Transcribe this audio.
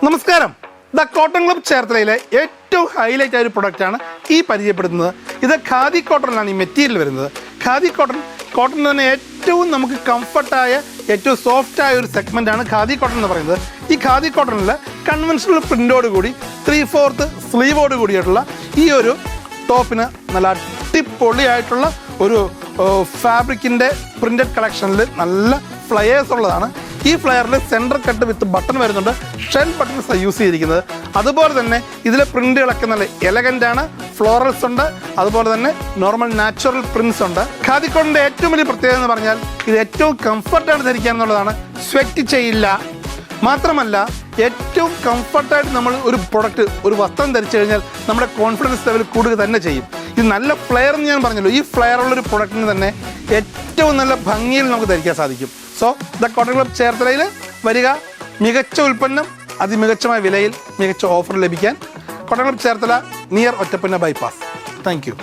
നമസ്കാരം. The cotton club ചേർത്തലയിലെ ഏറ്റവും highlight ആയ ഒരു പ്രൊഡക്റ്റാണ് ഈ പരിചയപ്പെടുത്തുന്നത്. ഇത് ഖാദി കോട്ടണിലാണ് ഈ മെറ്റീരിയൽ വരുന്നത്. ഖാദി കോട്ടൺ തന്നെ ഏറ്റവും നമുക്ക് കംഫർട്ടായ ഏറ്റവും സോഫ്റ്റായ ഒരു സെഗ്മെൻറ്റാണ് ഖാദി കോട്ടൺ എന്ന് പറയുന്നത്. ഈ ഖാദി കോട്ടണിൽ കൺവെൻഷണൽ പ്രിൻ്റോട് കൂടി 3/4 സ്ലീവോട് കൂടിയിട്ടുള്ള ഈ ഒരു ടോപ്പിന് നല്ല അടിപൊളിയായിട്ടുള്ള ഒരു ഫാബ്രിക്കിൻ്റെ പ്രിൻ്റഡ് കളക്ഷനിൽ നല്ല ഫ്ലയേഴ്സ് ഉള്ളതാണ്. ഈ ഫ്ലയറിൽ സെൻറ്റർ കട്ട് വിത്ത് ബട്ടൺ വരുന്നുണ്ട്. ഷെൽ ബട്ടൺസ് യൂസ് ചെയ്തിരിക്കുന്നത്. അതുപോലെ തന്നെ ഇതിലെ പ്രിന്റുകളൊക്കെ നല്ല എലഗൻ്റാണ്. ഫ്ലോറൽസ് ഉണ്ട്, അതുപോലെ തന്നെ നോർമൽ നാച്ചുറൽ പ്രിന്റ്സ് ഉണ്ട്. ഖാദി കോട്ടണിൻ്റെ ഏറ്റവും വലിയ പ്രത്യേകത എന്ന് പറഞ്ഞാൽ ഇത് ഏറ്റവും കംഫർട്ടായിട്ട് ധരിക്കുക എന്നുള്ളതാണ്. സ്വെറ്റ് ചെയ്യില്ല. മാത്രമല്ല ഏറ്റവും കംഫർട്ടായിട്ട് നമ്മൾ ഒരു പ്രൊഡക്റ്റ് ഒരു വസ്ത്രം ധരിച്ചു കഴിഞ്ഞാൽ നമ്മുടെ കോൺഫിഡൻസ് ലെവൽ കൂടുക തന്നെ ചെയ്യും. ഇത് നല്ല ഫ്ലെയർ എന്ന് ഞാൻ പറഞ്ഞല്ലോ. ഈ ഫ്ലെയർ ഉള്ളൊരു പ്രൊഡക്റ്റിന് തന്നെ ഏറ്റവും നല്ല ഭംഗിയിൽ നമുക്ക് ധരിക്കാൻ സാധിക്കും. സോ ദ കോട്ടൺ ക്ലബ് ചേർത്തലയിൽ വരിക. മികച്ച ഉൽപ്പന്നം അതിമികച്ചമായ വിലയിൽ മികച്ച ഓഫർ ലഭിക്കാൻ cotton club Cherthala near Ottappanna bypass. Thank U.